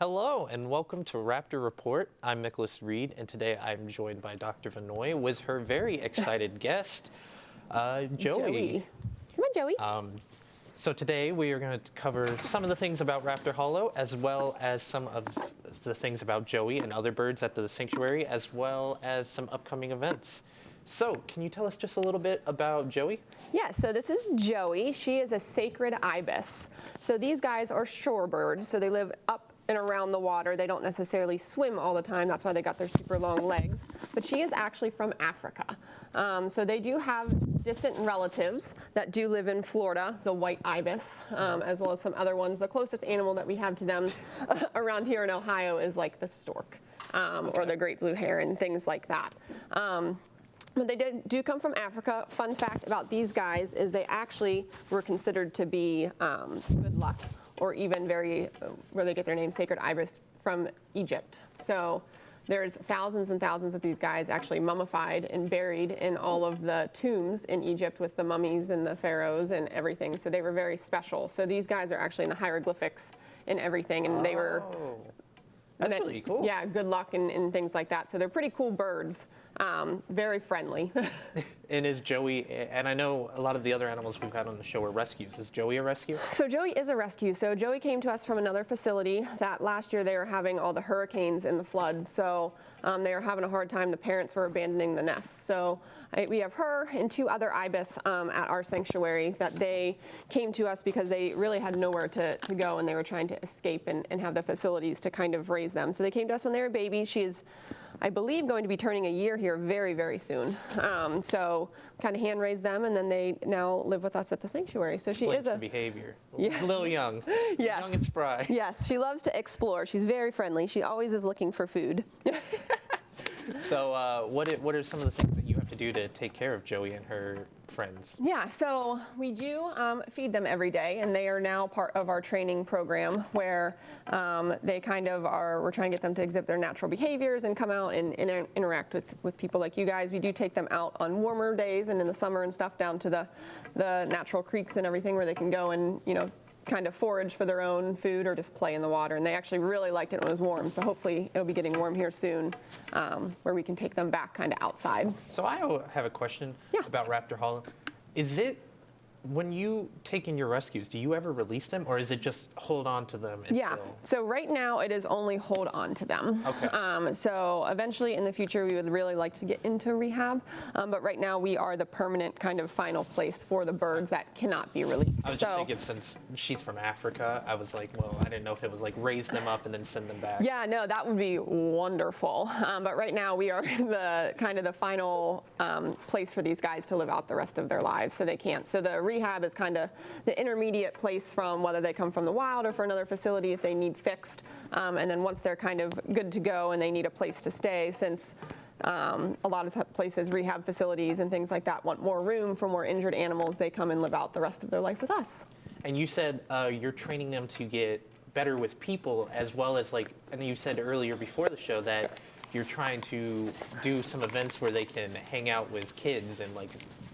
Hello and welcome to Raptor Report. I'm Micholas Reed, and today I'm joined by Dr. Vannoy with her very excited guest, Joey. Come on, Joey. So today we are going to cover some of the things about Raptor Hollow, as well as some of the things about Joey and other birds at the sanctuary, as well as some upcoming events. So, can you tell us just a little bit about Joey? Yeah, so this is Joey. She is a sacred ibis. So these guys are shorebirds, so they live up and around the water. They don't necessarily swim all the time. That's why they got their super long legs. But she is actually from Africa. So they do have distant relatives that do live in Florida, the white ibis, as well as some other ones. The closest animal that we have to them around here in Ohio is like the stork or the great blue heron, things like that. But they do come from Africa. Fun fact about these guys is they actually were considered to be good luck, or even where they get their name, sacred ibis, from Egypt. So there's thousands and thousands of these guys actually mummified and buried in all of the tombs in Egypt with the mummies and the pharaohs and everything. So they were very special. So these guys are actually in the hieroglyphics and everything, and they were... That's really cool. Yeah, good luck and things like that. So they're pretty cool birds, very friendly. And is Joey, and I know a lot of the other animals we've had on the show are rescues. Is Joey a rescue? So Joey is a rescue. So Joey came to us from another facility that last year they were having all the hurricanes and the floods. So they were having a hard time. The parents were abandoning the nest. So we have her and two other ibis at our sanctuary that they came to us because they really had nowhere to go, and they were trying to escape and have the facilities to kind of raise them. So they came to us when they were babies. She is, I believe, going to be turning a year here very, very soon. So kind of hand raised them, and then they now live with us at the sanctuary. So she is the behavior. Yeah. A little young. Yes. Young and spry. Yes, she loves to explore. She's very friendly. She always is looking for food. So what are some of the things that you have to do to take care of Joey and her friends? Yeah, so we do feed them every day, and they are now part of our training program where they kind of are, we're trying to get them to exhibit their natural behaviors and come out and interact with people like you guys. We do take them out on warmer days and in the summer and stuff down to the natural creeks and everything where they can go and, kind of forage for their own food or just play in the water. And they actually really liked it when it was warm. So hopefully it'll be getting warm here soon where we can take them back kind of outside. So I have a question about Raptor Hollow. Is it, when you take in your rescues, do you ever release them, or is it just hold on to them until... Yeah, so right now it is only hold on to them. Okay. So eventually in the future we would really like to get into rehab, but right now we are the permanent kind of final place for the birds that cannot be released. I was just thinking, since she's from Africa, I was like, well, I didn't know if it was like raise them up and then send them back. Yeah, no, that would be wonderful. But right now we are the kind of the final place for these guys to live out the rest of their lives, so they can't. So the rehab is kind of the intermediate place from whether they come from the wild or for another facility if they need fixed. And then once they're kind of good to go and they need a place to stay, since a lot of places, rehab facilities and things like that, want more room for more injured animals, they come and live out the rest of their life with us. And you said you're training them to get better with people, as well as and you said earlier before the show that you're trying to do some events where they can hang out with kids and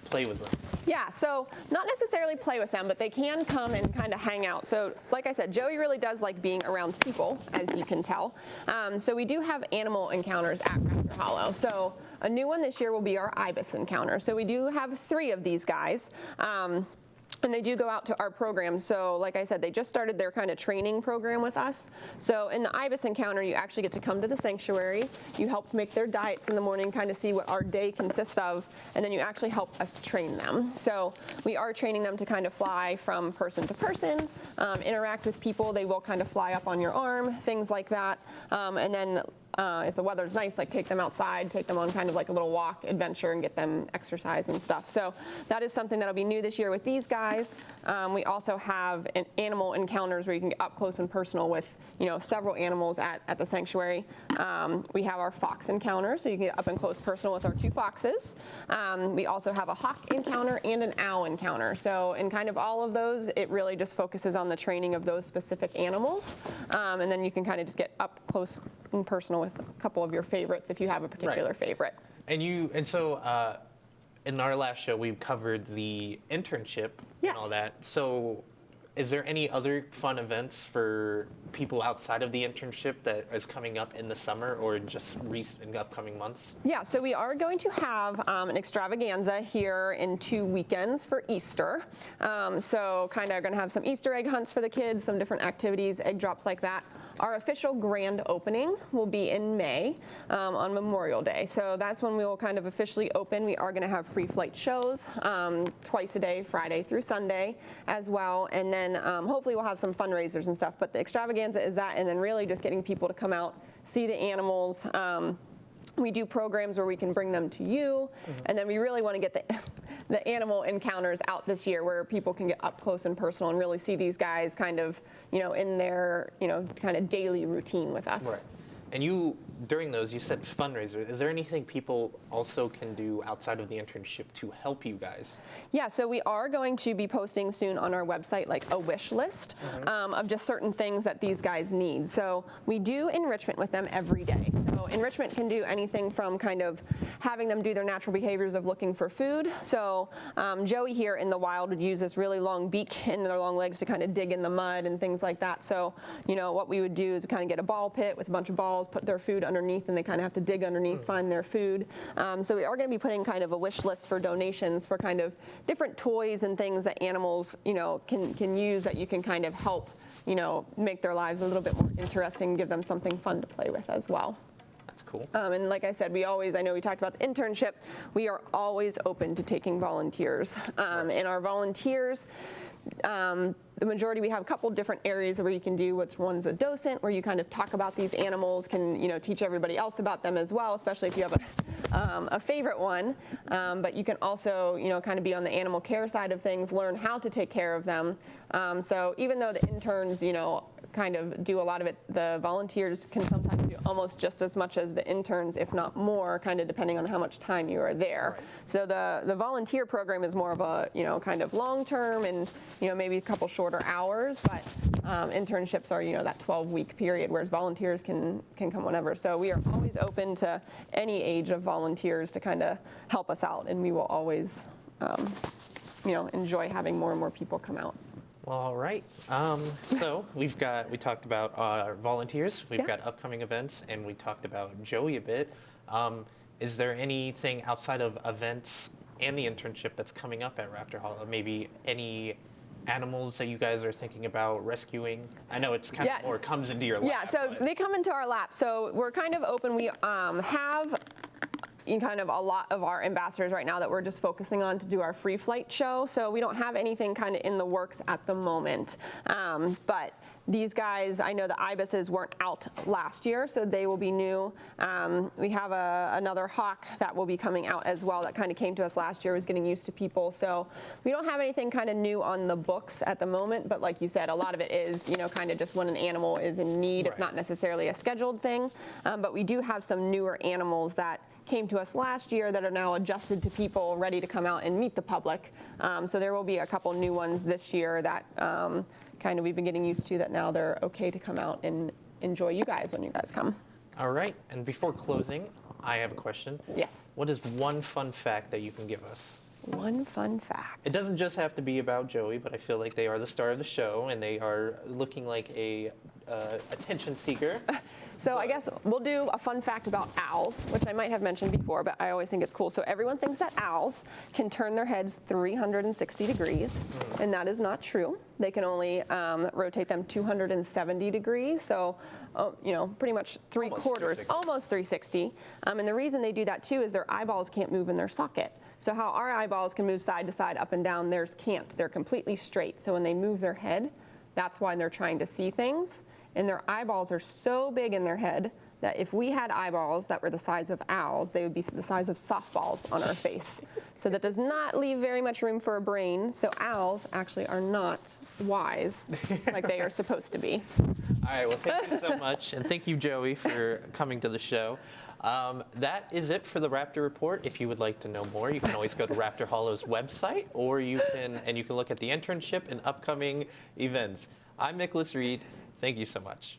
play with them. Yeah, so not necessarily play with them, but they can come and kind of hang out. So like I said, Joey really does like being around people, as you can tell. So we do have animal encounters at Raptor Hollow. So a new one this year will be our ibis encounter. So we do have 3 of these guys. And they do go out to our program. So like I said, they just started their kind of training program with us. So in the ibis encounter, you actually get to come to the sanctuary. You help make their diets in the morning, kind of see what our day consists of, and then you actually help us train them. So we are training them to kind of fly from person to person, interact with people. They will kind of fly up on your arm, things like that. And then if the weather's nice, take them outside, take them on kind of like a little walk adventure and get them exercise and stuff. So that is something that'll be new this year with these guys. We also have animal encounters where you can get up close and personal with, several animals at the sanctuary. We have our fox encounter, so you can get up and close personal with our 2 foxes. We also have a hawk encounter and an owl encounter. So in kind of all of those, it really just focuses on the training of those specific animals. And then you can kind of just get up close and personal with a couple of your favorites if you have a particular favorite. And so in our last show we covered the internship and all that. So is there any other fun events for people outside of the internship that is coming up in the summer or just in upcoming months? Yeah, so we are going to have an extravaganza here in 2 weekends for Easter. So kind of going to have some Easter egg hunts for the kids, some different activities, egg drops like that. Our official grand opening will be in May on Memorial Day. So that's when we will kind of officially open. We are going to have free flight shows twice a day, Friday through Sunday as well. And then hopefully we'll have some fundraisers and stuff. But the extravaganza is that, and then really just getting people to come out, see the animals. We do programs where we can bring them to you, and then we really want to get the animal encounters out this year where people can get up close and personal and really see these guys kind of, in their, kind of daily routine with us. Right. And you, during those, you said fundraiser. Is there anything people also can do outside of the internship to help you guys? Yeah, so we are going to be posting soon on our website like a wish list of just certain things that these guys need. So we do enrichment with them every day. So enrichment can do anything from kind of having them do their natural behaviors of looking for food. So Joey here in the wild would use this really long beak and their long legs to kind of dig in the mud and things like that. So, what we would do is kind of get a ball pit with a bunch of balls, put their food underneath, and they kind of have to dig underneath, find their food. So we are going to be putting kind of a wish list for donations for kind of different toys and things that animals, can use that you can kind of help, make their lives a little bit more interesting, give them something fun to play with as well. That's cool. And like I said, I know we talked about the internship. We are always open to taking volunteers. And our volunteers, the majority, we have a couple different areas where you can do one's a docent, where you kind of talk about these animals, can teach everybody else about them as well, especially if you have a favorite one. But you can also kind of be on the animal care side of things, learn how to take care of them. So even though the interns kind of do a lot of it, the volunteers can sometimes do almost just as much as the interns, if not more, kind of depending on how much time you are there. Right. So the volunteer program is more of a kind of long term and maybe a couple shorter hours, but internships are that 12-week period, whereas volunteers can come whenever. So we are always open to any age of volunteers to kind of help us out, and we will always enjoy having more and more people come out. Well, all right. So we talked about our volunteers, we've got upcoming events, and we talked about Joey a bit. Is there anything outside of events and the internship that's coming up at Raptor Hollow? Maybe any animals that you guys are thinking about rescuing? I know it's kind of more comes into your lap. Yeah, so they come into our lap. So we're kind of open. We have kind of a lot of our ambassadors right now that we're just focusing on to do our free flight show. So we don't have anything kind of in the works at the moment. But these guys, I know the ibises weren't out last year, so they will be new. We have another hawk that will be coming out as well that kind of came to us last year, was getting used to people. So we don't have anything kind of new on the books at the moment, but like you said, a lot of it is, kind of just when an animal is in need. Right. It's not necessarily a scheduled thing, but we do have some newer animals that came to us last year that are now adjusted to people, ready to come out and meet the public. So there will be a couple new ones this year that kind of we've been getting used to, that now they're okay to come out and enjoy you guys when you guys come. All right. And before closing, I have a question. Yes. What is one fun fact that you can give us? One fun fact. It doesn't just have to be about Joey, but I feel like they are the star of the show, and they are looking like a attention seeker. So I guess we'll do a fun fact about owls, which I might have mentioned before, but I always think it's cool. So everyone thinks that owls can turn their heads 360 degrees, and that is not true. They can only rotate them 270 degrees, so pretty much almost 360. And the reason they do that too is their eyeballs can't move in their socket. So how our eyeballs can move side to side, up and down, theirs can't. They're completely straight. So when they move their head, that's why they're trying to see things. And their eyeballs are so big in their head that if we had eyeballs that were the size of owls, they would be the size of softballs on our face. So that does not leave very much room for a brain. So owls actually are not wise like they are supposed to be. All right, well, thank you so much. And thank you, Joey, for coming to the show. That is it for the Raptor Report. If you would like to know more, you can always go to Raptor Hollow's website, or you can look at the internship and upcoming events. I'm Micholas Reed. Thank you so much.